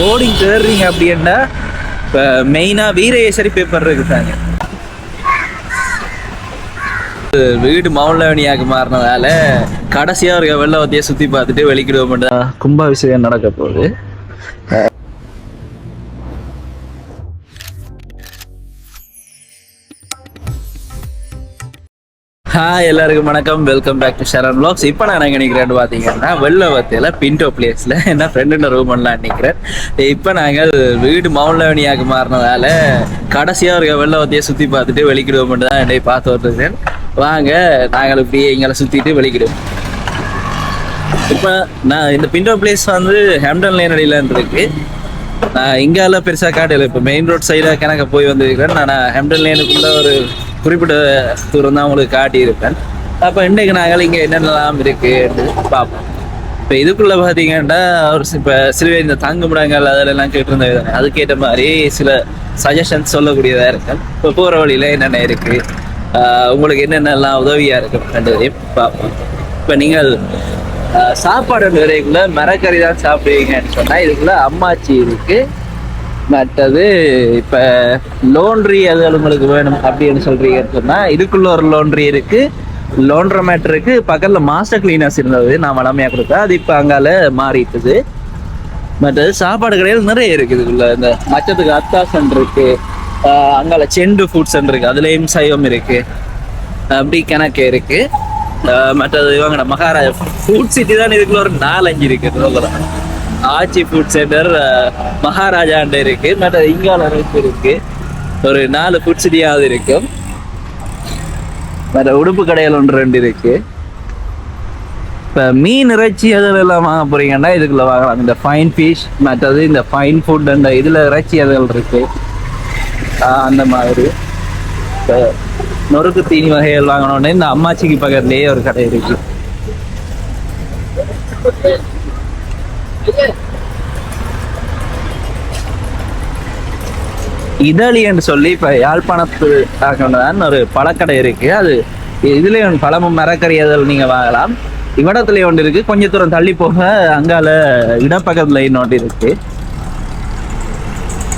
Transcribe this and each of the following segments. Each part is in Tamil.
கோடிங் தேடுறீங்க அப்படின்னா இப்போ மெயினாக வீரேஸ்வரி பேப்பர் இருக்குதாங்க. வீடு மௌலவனியாக மாறினதால கடைசியாக ஒரு வெள்ளவத்தையை சுற்றி பார்த்துட்டு வெளிக்கிடுவோம். கும்பாபிஷேகம் நடக்க போகுது. எல்லாருக்கும் வணக்கம், welcome back to Sharan vlogs. இப்போ நான் எங்கே நிற்கிறேன்னு பார்த்தீங்கன்னா வெள்ளவத்தையில் பின்டோ பிளேஸில் என்ன ஃப்ரெண்டுன்ற ரூம் எல்லாம் நிற்கிறேன். இப்போ நாங்கள் வீடு மௌலவனியாக மாறினதால கடைசியாக ஒரு வெள்ளவத்தையை சுற்றி பார்த்துட்டு வெளிக்கிடுவோம் தான் என்னை பார்த்து வந்துருக்கேன். வாங்க நாங்கள் இப்படியே எங்களை சுற்றிட்டு வெளிக்கிடுவோம். இப்போ நான் இந்த பின்டோ பிளேஸ் வந்து ஹேம்டன் லேனடியில் இருக்கு. நான் இங்கால பெருசாக காட்டல. இப்போ மெயின் ரோட் சைடில் கணக்க போய் வந்துருக்கிறேன். நான் ஹேம்டன் லேனுக்குள்ள ஒரு குறிப்பிட்ட தூரம் தான் உங்களுக்கு காட்டியிருப்பேன். அப்போ இன்றைக்கு நாங்கள் இங்கே என்னென்னலாம் இருக்குன்னு பார்ப்போம். இப்போ இதுக்குள்ளே பார்த்தீங்கன்னா ஒரு இப்போ சில பேர் இந்த தங்குமிடங்கள் அதெல்லாம் கேட்டிருந்தது தானே, அதுக்கேற்ற மாதிரி சில சஜஷன்ஸ் சொல்லக்கூடியதாக இருக்கு. இப்போ போகிற வழியில் என்னென்ன இருக்குது, உங்களுக்கு என்னென்னலாம் உதவியாக இருக்குன்றதையும் பார்ப்போம். இப்போ நீங்கள் சாப்பாடு வரைக்குள்ள மரக்கறி தான் சாப்பிடுவீங்கன்னு சொன்னால் இதுக்குள்ள அம்மாச்சி இருக்குது. மற்றது இப்போ லோன்ட்ரி அது உங்களுக்கு வேணும் அப்படின்னு சொல்கிறீங்கன்னு சொன்னால் இதுக்குள்ள ஒரு லோன்ட்ரி இருக்குது. லோன்ட்ரமேட் இருக்குது. பக்கத்தில் மாஸ்டர் கிளீனர்ஸ் இருந்தது, நான் வளமையாக கொடுத்தேன். அது இப்போ அங்கால மாறிட்டுது. மற்றது சாப்பாடு கடையில் நிறைய இருக்குது. இதுக்குள்ள இந்த மச்சத்துக்கு அத்தாசன் இருக்குது, அங்கால செண்டு ஃபுட் சென்டர் இருக்குது, அதுலேயும் சைவம் இருக்குது, அப்படி கணக்கு இருக்குது. மற்றது இவங்க மகாராஜா ஃபுட் சிட்டி தான் இதுக்குள்ள ஒரு 4-5 இருக்குது. ஆச்சி ஃபுட் சென்டர் மகாராஜாண்ட இருக்கு. மற்ற இங்கால இருக்கு ஒரு 4 ஃபுட் சிட்டியாவது இருக்கும். மற்ற உடுப்பு கடைகள் 1-2 இருக்கு. இப்போ மீன் இறைச்சி அதெல்லாம் வாங்க போறீங்கன்னா இதுக்குள்ள வாங்கலாம். இந்த ஃபைன் ஃபிஷ், மற்றது இந்த ஃபைன் ஃபுட், அந்த இதுல இறைச்சி அதுகள் இருக்கு. அந்த மாதிரி இப்போ நொறுக்கு தீனி வகைகள் வாங்கணும்னு இந்த அம்மாச்சிக்கு பக்கத்துலேயே ஒரு கடை இருக்கு. இதழின்னு சொல்லி இப்போ யாழ்ப்பாணத்து தான் ஒரு பழக்கடை இருக்கு. அது இதுலேயும் பழமும் மரக்கறி அதில் நீங்கள் வாங்கலாம். இவ்விடத்துலேயே ஒன்று இருக்கு. கொஞ்சம் தூரம் தள்ளி போக அங்கால இடப்பக்கத்துல இன்னொன்று இருக்கு.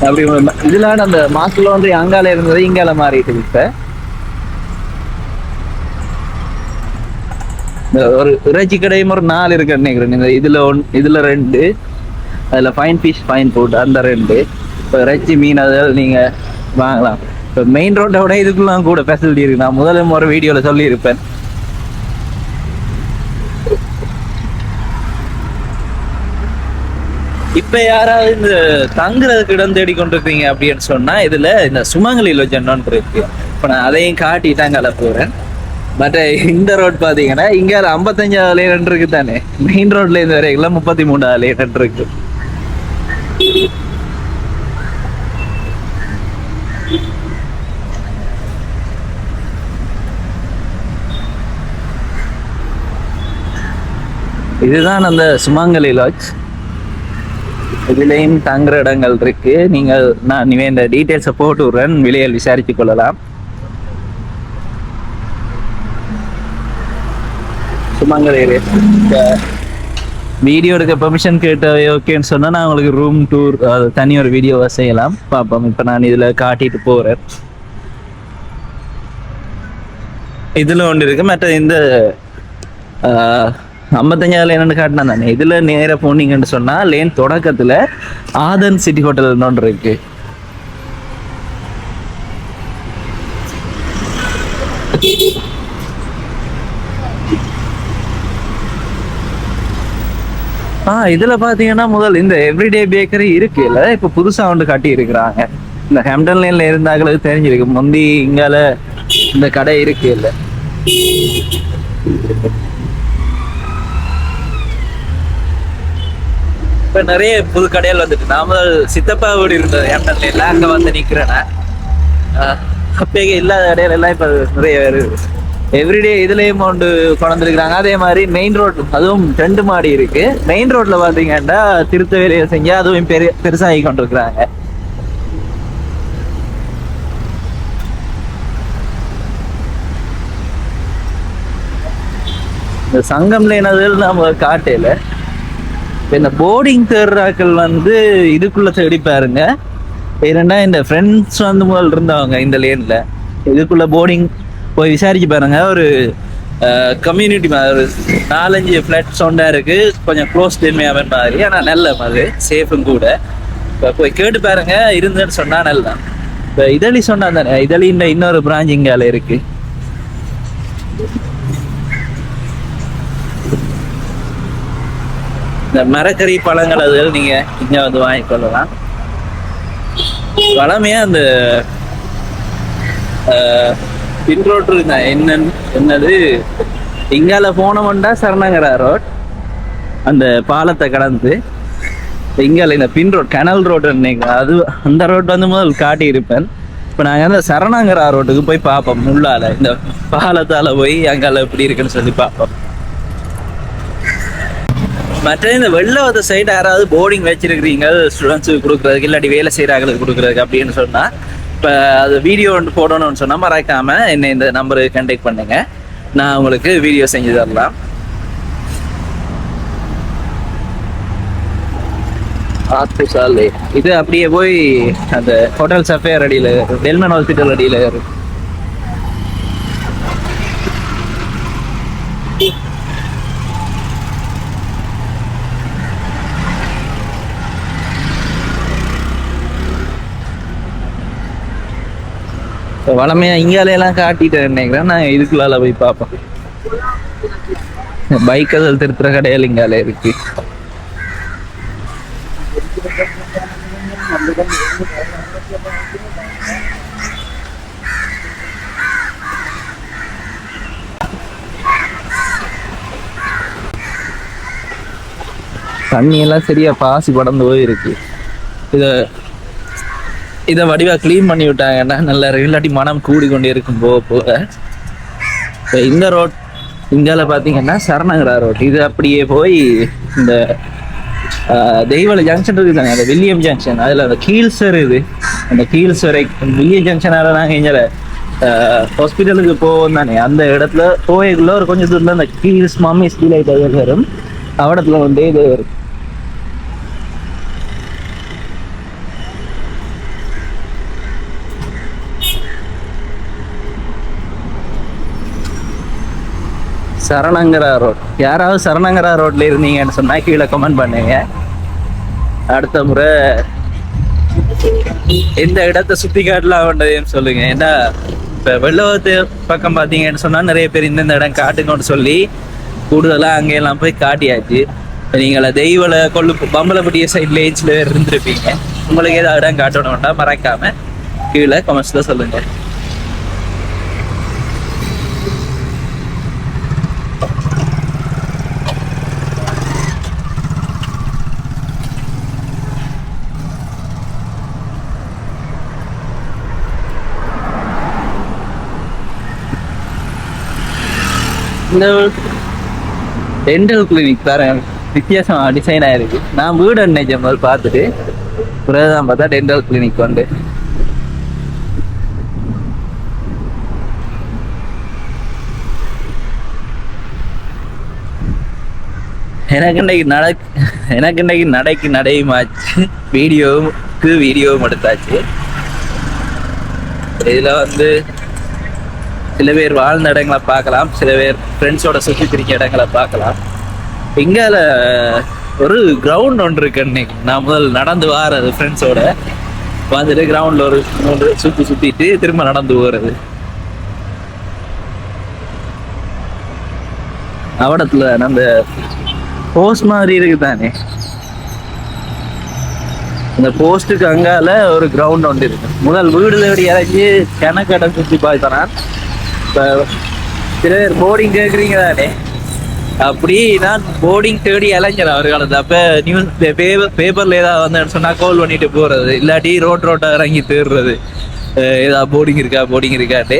அப்படி இதெல்லாம் அந்த மாசத்துல ஒன்று அங்கால இருந்தது இங்கால மாறிட்டு இப்போ ஒரு இறைச்சி கடையும் ஒரு 4 இருக்குன்னு நினைக்கிறேன். இந்த இதுல 2, அதில் ஃபைன் ஃபிஷ் ஃபைன் ஃபுட் அந்த 2. இப்போ இறைச்சி மீன் அதில் நீங்கள் வாங்கலாம். இப்போ மெயின் ரோட்டை விட இதுக்குலாம் கூட ஃபெசிலிட்டி இருக்கு. நான் முதல்ல ஒரு வீடியோவில் சொல்லியிருப்பேன். இப்போ யாராவது இந்த தங்குறதுக்கு இடம் தேடி கொண்டிருக்கீங்க அப்படின்னு சொன்னால் இதில் இந்த சுமங்கலி லொஜன் ஒன்று இருக்கு. இப்போ நான் அதையும் காட்டிட்டாங்க போகிறேன். மற்ற இந்த ரோட் பார்த்தீங்கன்னா இங்கே 55வது லேன் இருக்கு தானே. மெயின் ரோட்ல இருந்து வரைக்கும் 33வது லேன் இருக்கு. இதுதான் அந்த சுமங்கலி லாட்ஜ். இதுலேயும் தங்குற இடங்கள் இருக்கு. நான் இந்த டீட்டெயில்ஸை போட்டு விடுறேன், விலையில் விசாரித்து கொள்ளலாம். சுமங்கலி வீடியோ எடுக்க பெர்மிஷன் கேட்ட ஓகேன்னு சொன்னால் நான் உங்களுக்கு ரூம் டூர் தனி ஒரு வீடியோவை செய்யலாம், பார்ப்போம். இப்போ நான் இதில் காட்டிட்டு போகிறேன். இதில் ஒன்று இருக்கு. மற்ற இந்த 55வது லேன்னு காட்டினா தானே, இதில் நேராக போனீங்கன்னு சொன்னால் லேன் தொடக்கத்தில் ஆதன் சிட்டி ஹோட்டல் ஒன்று இருக்கு. இதுல பாத்தீங்கன்னா முதல் இந்த எவ்ரிடே பேக்கரி இருக்கு இல்ல, இப்ப புதுசா ஒன்று கட்டி இருக்கிறாங்க. இந்த ஹேம்டன் லைன்ல இருந்தாங்களுக்கு தெரிஞ்சிருக்கு. முந்தி இங்கால இந்த கடை இருக்கு இல்ல. இப்ப நிறைய புது கடைகள் வந்துட்டு. நாம சித்தப்பா வீடு இருந்தது ஹேம்டன் லைன்ல, அங்க வந்து நிக்கிறேன். அப்பயே இல்லாத கடையில எல்லாம் இப்ப நிறைய வருது. எவ்ரிடே இதுலயும் கொண்டு கொண்டிருக்கிறாங்க. அதே மாதிரி மெயின் ரோட் அதுவும் 2 மாடி இருக்கு. மெயின் ரோட்ல பாத்தீங்கன்னா திருத்த வேலையை செஞ்சு அதுவும் பெருசாகி கொண்டிருக்கிறாங்க. இந்த சங்கம் லேனதில் நம்ம காட்டையில இந்த போர்டிங் தேடுறாக்கள் வந்து இதுக்குள்ள தேடி பாருங்க. ஏன்னா இந்த ஃப்ரெண்ட்ஸ் வந்து முதல் இருந்தவங்க இந்த லேன்ல இதுக்குள்ள போர்டிங் போய் விசாரிச்சு பாருங்க. ஒரு கம்யூனிட்டி மாதிரி ஒரு 4-5 ஃபிளாட் சவுண்டா இருக்கு, கொஞ்சம் க்ளோஸ் டென்மையாக மாதிரி, ஆனால் நல்ல மாதிரி சேஃபும் கூட. இப்போ போய் கேட்டு பாருங்க, இருந்துன்னு சொன்னா நல்லா. இப்போ இதழி சொன்னா தானே, இதழின்ற இன்னொரு பிரான்ச் இங்கால இருக்கு. இந்த மரக்கறி பழங்கள் அதுகள் நீங்க இங்க வந்து வாங்கிக்கொள்ளலாம். வளமையா அந்த பின்ரோட் என்னது இங்கால போனோம்டா சரணங்கரா ரோட், அந்த பாலத்தை கடந்து இங்கால இந்த பின் ரோட் கனல் ரோடு அது அந்த ரோட் வந்து முதல் காட்டி இருப்பேன். இப்போ நாங்கள் அந்த சரணங்கரா ரோட்டுக்கு போய் பார்ப்போம். உள்ளால இந்த பாலத்தால போய் அங்கால எப்படி இருக்குன்னு சொல்லி பார்ப்போம். மற்ற இந்த வெள்ளவத்த சைடு யாராவது போர்டிங் வச்சிருக்கிறீங்க ஸ்டூடெண்ட்ஸுக்கு கொடுக்குறதுக்கு, இல்லாட்டி வேலை செய்கிறாங்களுக்கு கொடுக்குறதுக்கு அப்படின்னு சொன்னால், இப்போ அது வீடியோ ஒன்று போடணும்னு சொன்னால் மறக்காம என்னை இந்த நம்பருக்கு கான்டாக்ட் பண்ணுங்க, நான் உங்களுக்கு வீடியோ செஞ்சு தரலாம். இது அப்படியே போய் அந்த ஹோட்டல் சஃபேர் அடியில், டெல்மன் ஹாஸ்பிட்டல் அடியில் இருக்கு. வளமையா இங்காலையெல்லாம் காட்டிட்டு நினைக்கிறேன். நான் இதுக்குள்ளால போய் பார்ப்பேன். பைக் அதில் திருத்துற கடையில் இங்கால இருக்கு. தண்ணி எல்லாம் சரியா பாசி படந்து போய் இருக்கு. இதை வடிவா கிளீன் பண்ணி விட்டாங்கன்னா நல்லா இல்லாட்டி மனம் கூடிக்கொண்டே இருக்கும் போக போக. இந்த ரோட் இங்கால பாத்தீங்கன்னா சரணங்கரா ரோட், இது அப்படியே போய் இந்த தெய்வல ஜங்ஷன் இருக்கு தானே, அந்த வில்லியம் ஜங்ஷன், அதுல அந்த கீழ்சர் இது, அந்த கீழ்சரை வில்லியம் ஜங்ஷனால நாங்க இங்க ஹாஸ்பிட்டலுக்கு போவோம் தானே, அந்த இடத்துல போய்க்குள்ள ஒரு கொஞ்சம் தூரத்துல அந்த கீழ்ஸ் மம்மிஸ் டிலைட் அது வரும், அவடத்துல வந்து இது வரும். சரணங்கரா ரோட், யாராவது சரணங்கரா ரோட்ல இருந்தீங்கன்னு சொன்னா கீழே கமெண்ட் பண்ணுங்க. அடுத்த முறை எந்த இடத்த சுத்தி காட்டலாம் வேண்டதுன்னு சொல்லுங்க. ஏன்னா இப்ப வெள்ளவத்து பக்கம் பாத்தீங்கன்னு சொன்னா நிறைய பேர் இந்த இடம் காட்டுங்கன்னு சொல்லி கூடுதலா அங்கெல்லாம் போய் காட்டியாச்சு. நீங்கள தெய்வல கொள்ளு பம்பலப்பட்டிய சைட்ல ஏஜ்ல இருந்திருப்பீங்க. உங்களுக்கு ஏதாவது இடம் காட்டணும்னா மறக்காம கீழே கமெண்ட்ஸ்ல சொல்லுங்க. இந்த டென்டல் கிளினிக் வேற வித்தியாசமா டிசைன் ஆயிருக்கு. நான் வீடு நினைச்ச மாதிரி பார்த்துட்டு பிறகுதான் பார்த்தா டென்டல் கிளினிக் வந்து. எனக்கு இன்னைக்கு நடைக்கு நடையுமாச்சு, வீடியோவும் எடுத்தாச்சு. இதுல வந்து சில பேர் வாழ்ந்த இடங்களை பார்க்கலாம், சில பேர் ஃப்ரெண்ட்ஸோட சுற்றி திரிக்க இடங்களை பார்க்கலாம். இங்கால ஒரு கிரவுண்ட் ஒன்று இருக்கு. அன்னைக்கு நான் முதல் நடந்து வாரது ஃப்ரெண்ட்ஸோட வந்துட்டு கிரவுண்ட்ல ஒரு 3 சுத்திட்டு திரும்ப நடந்து போறது. அவடத்துல அந்த போஸ்ட் மாதிரி இருக்கு தானே, அந்த போஸ்ட்டுக்கு அங்கால ஒரு கிரவுண்ட் ஒன்று இருக்கு. முதல் வீடு தேடி இறங்கி கணக்கடை சுற்றி பார்த்தனான். சில பேர் போர்டிங் கேட்குறீங்க தானே, அப்படி நான் போர்டிங் தேடி இளைஞர் அவர் காலத்து. அப்போ நியூஸ் பேப்பர்ல ஏதாவது வந்து சொன்னா கால் பண்ணிட்டு போறது, இல்லாட்டி ரோட்டா இறங்கி தேடுறது, ஏதாவது போர்டிங் இருக்காட்டு.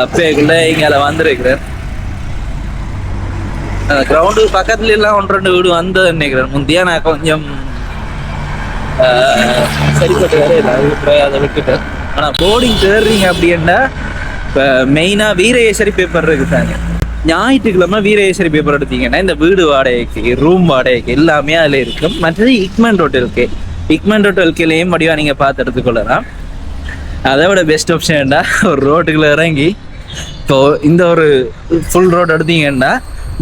அப்பேக்குள்ள இங்கே வந்திருக்கிறேன். கிரவுண்டு பக்கத்துல எல்லாம் 1-2 வீடு வந்தது நினைக்கிறேன். முந்தையா நான் கொஞ்சம் சரிப்பட்டு வேற அதை விட்டுட்டேன். ஆனா போர்டிங் தேடுறீங்க அப்படின்னா இப்போ மெயினா வீரேஸ்வரி பேப்பர் இருக்குதாங்க, ஞாயிற்றுக்கிழமை வீரேஸ்வரி பேப்பர் எடுத்தீங்கன்னா இந்த வீடு வாடகைக்கு, ரூம் வாடகைக்கு எல்லாமே அதில் இருக்கும். மற்றது இக்மன் ஹோட்டலுக்கு, இக்மன் ஹோட்டலுக்குலேயும் வடிவா நீங்கள் பார்த்து எடுத்துக்கொள்ளலாம். அதை விட பெஸ்ட் ஆப்ஷன்டா ஒரு ரோட்டுக்குள்ள இறங்கி இப்போ இந்த ஒரு ஃபுல் ரோடு எடுத்தீங்கன்னா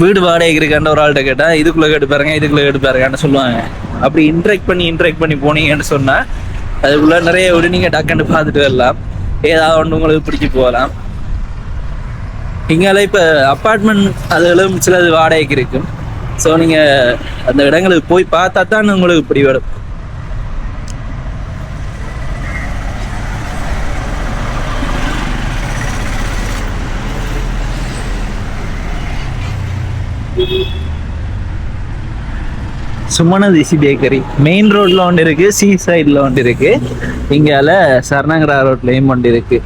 வீடு வாடகைக்கு இருக்காண்ட ஒரு ஆள்கிட்ட கேட்டால் இதுக்குள்ளே கேட்டு பாருங்க, இதுக்குள்ளே கேட்டு பாருங்கன்னு சொல்லுவாங்க. அப்படி இன்ட்ராக்ட் பண்ணி போனீங்கன்னு சொன்னால் அதுக்குள்ளே நிறைய வீடு நீங்கள் டக்குன்னு பார்த்துட்டு வரலாம். ஏதாவது ஒன்று உங்களுக்கு பிடிச்சி போகலாம். இங்கால இப்போ அப்பார்ட்மெண்ட் அதுகளும் சிலது வாடகைக்கு இருக்கும். ஸோ நீங்கள் அந்த இடங்களுக்கு போய் பார்த்தா தான் உங்களுக்கு இப்படி வரும். சுமணதிசி பேக்கரி மெயின் ரோட்ல ஒன்று இருக்கு, சீ சைட்ல ஒன்று இருக்கு, இங்கால சரணங்கரா ரோட்லயும் ஒன்று இருக்கு.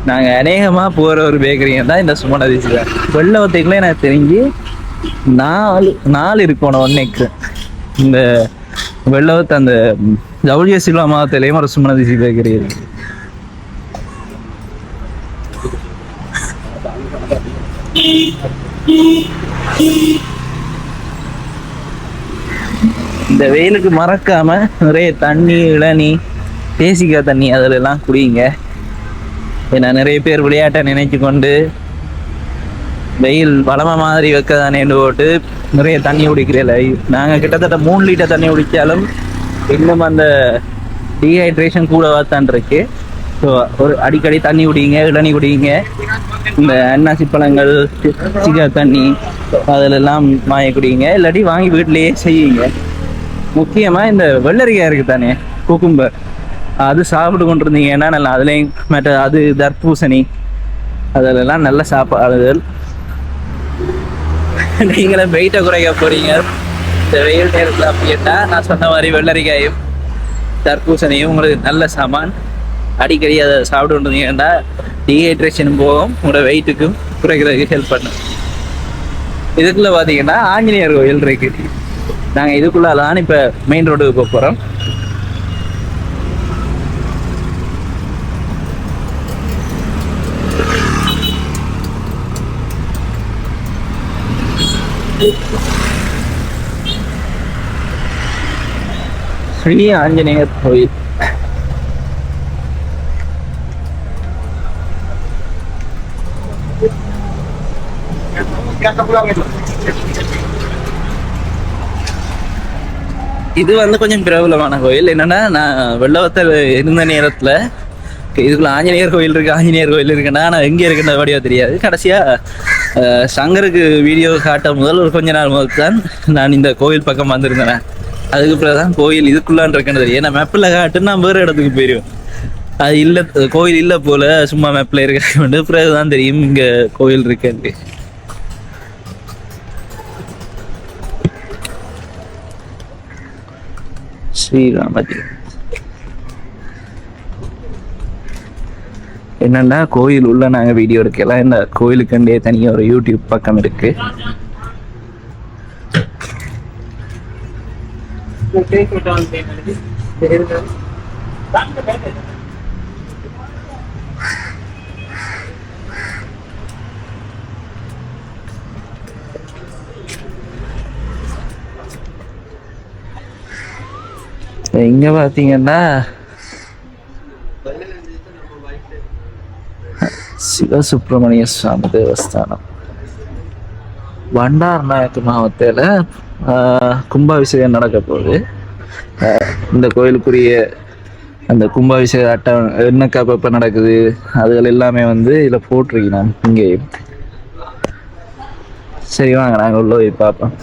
நாங்க அநேகமா போற ஒரு பேக்கரிங்க தான் இந்த சுமணதிசி தான். வெள்ளவத்தைக்குள்ள எனக்கு தெரிஞ்சு நாலு இருக்கணும் ஒன்னைக்கு. இந்த வெள்ளவத்தை அந்த ஜவுளிய சில்வா மாவட்டத்திலையும் ஒரு சுமணதிசி பேக்கரி இருக்கு. இந்த வெயிலுக்கு மறக்காம நிறைய தண்ணி, இளநீ, தேசிக்காய் தண்ணி அதில் எல்லாம் குடிங்க. ஏன்னா நிறைய பேர் விளையாட்டை நினைச்சு கொண்டு வெயில் வளமை மாதிரி வைக்கதானேன்னு போட்டு நிறைய தண்ணி குடிக்கிறதில்ல. நாங்கள் கிட்டத்தட்ட 3 லிட்டர் தண்ணி குடித்தாலும் இன்னும் அந்த டீஹைட்ரேஷன் கூட வாத்தான் இருக்கு. ஸோ ஒரு அடிக்கடி தண்ணி குடிங்க, இளநீ குடிங்க. இந்த அன்னாசி பழங்கள், சிக்காய் தண்ணி அதிலெல்லாம் வாங்கி குடிங்க, இல்லாட்டி வாங்கி வீட்டிலேயே செய்யுங்க. முக்கியமாக இந்த வெள்ளரிக்காய் இருக்குது தானே, குக்கும்பர், அது சாப்பிட்டு கொண்டு இருந்தீங்கன்னா நல்லா. அதுலேயும் மற்ற அது தர்பூசணி அதிலெல்லாம் நல்ல சாப்பாடுகள். நீங்களே வெயிட்டை குறைக்க போறீங்க இந்த வெயில் நேரத்தில் அப்படின்னா நான் சொன்ன மாதிரி வெள்ளரிக்காயும் தர்பூசணியும் உங்களுக்கு நல்ல சாமான். அடிக்கடி அதை சாப்பிட்டு கொண்டு இருந்தீங்கன்னா டீஹைட்ரேஷனும் போகும், உங்களோட வெயிட்டுக்கும் குறைக்கிறதுக்கு ஹெல்ப் பண்ணும். இதுக்குள்ள பார்த்தீங்கன்னா ஆஞ்சநேயர் கோயில் இருக்கு. நாங்கள் இதுக்குள்ளாதான் இப்போ மெயின் ரோடுக்கு போக போகிறோம். ஸ்ரீ ஆஞ்சநேயர் கோயில். இது வந்து கொஞ்சம் பிரபலமான கோயில். என்னன்னா, நான் வெள்ளவத்தில் இருந்த நேரத்தில் இதுக்குள்ள ஆஞ்சநேயர் கோயில் இருக்கு, ஆஞ்சநேயர் கோயில் இருக்குன்னா நான் எங்கே இருக்குன்ற வடிவா தெரியாது. கடைசியாக சங்கருக்கு வீடியோ காட்ட முதல் ஒரு கொஞ்ச நாள் முதல் தான் நான் இந்த கோயில் பக்கம் வந்திருந்தேன். அதுக்கு பிறகு தான் கோயில் இதுக்குள்ளான் இருக்குன்னு தெரியும். ஏன்னா மேப்பில் காட்டுன்னு நான் வேறு இடத்துக்கு போயிடுவேன். அது இல்லை, கோயில் இல்லை போல, சும்மா மேப்பில் இருக்க பிறகு தான் தெரியும் இங்கே கோயில் இருக்கு. ஸ்ரீராமஜி என்னன்னா, கோயில் உள்ள நாங்க வீடியோ எடுக்கலாம். இந்த கோயிலுக்குண்டே தனியா ஒரு யூடியூப் பக்கம் இருக்கு. இங்க பாத்தீங்கன்னா சிவசுப்பிரமணிய சுவாமி தேவஸ்தானம். பண்டாரநாயக்க மாவட்டத்தில் கும்பாபிஷேகம் நடக்க போகுது. இந்த கோயிலுக்குரிய அந்த கும்பாபிஷேக அட்டம் என்னக்கா எப்போ நடக்குது அதுகள் எல்லாமே வந்து இதில் போட்டிருக்கேன் இங்கேயும். சரி வாங்க நாங்கள் உள்ள போய் பார்ப்போம்.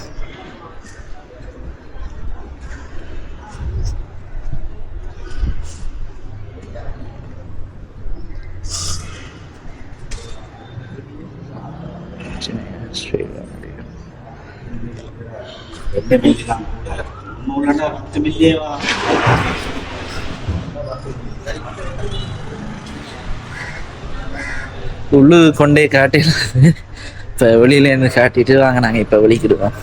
உள்ளு கொண்டே காட்டிடுறது. இப்போ வெளியிலேருந்து காட்டிட்டு வாங்க நாங்கள் இப்போ வெளிக்கிடுவோம்.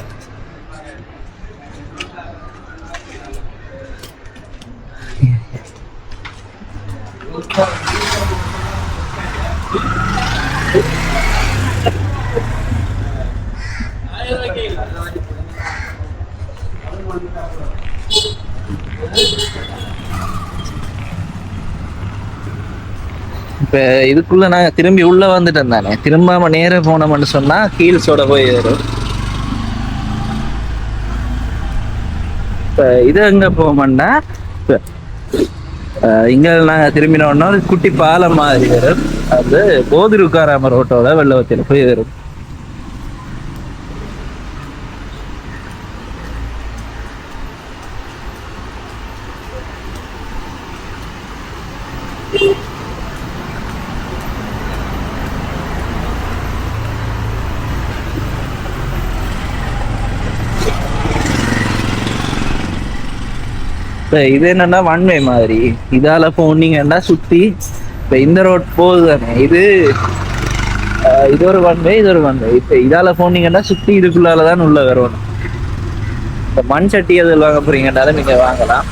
இப்ப இதுக்குள்ள நாங்க திரும்பி உள்ள வந்துட்டோம் தானே, திரும்பாம நேர போனோம்னு சொன்னா ஹீல்ஸோட போய் ஏறும். இப்ப இது எங்க போவோம்னா, இங்க நாங்க திரும்பினோம்னா ஒரு குட்டி பாலம் மாதிரி வரும். அது போதிருக்காராம ரோட்டோட வெள்ளவத்தில போய் வரும். இப்ப இது என்னன்னா ஒன் வே மாதிரி, இதால போனீங்கன்னா சுத்தி இப்ப இந்த ரோட் போகுது தானே, இது ஒரு ஒன் வே, இது ஒரு ஒன் வே. இப்ப இதால போனீங்கன்னா சுத்தி இதுக்குள்ளாலதான் உள்ள வரணும். இப்ப மண் சட்டி அதில் வாங்க போறீங்கன்னாலும் நீங்க வாங்கலாம்.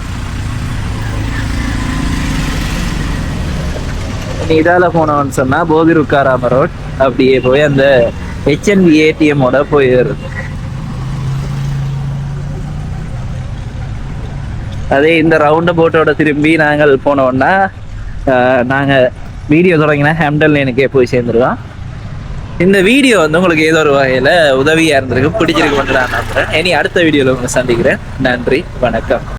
நீ இதால போனோம்னு சொன்னா போதிருக்காராம ரோட் அப்படியே போய் அந்த HNB ATM-ஓட போய் வருது. அதே இந்த ரவுண்ட போட்டோட திரும்பி நாங்கள் போனோம்னா நாங்க வீடியோ தொடங்கினா ஹேம்டன் லேனுக்கே போய் சேர்ந்துருவோம். இந்த வீடியோ வந்து உங்களுக்கு ஏதோ ஒரு வகையில உதவியா இருந்திருக்கு, பிடிச்சிருக்கு நான் நம்புறேன். இனி அடுத்த வீடியோல உங்களை சந்திக்கிறேன். நன்றி, வணக்கம்.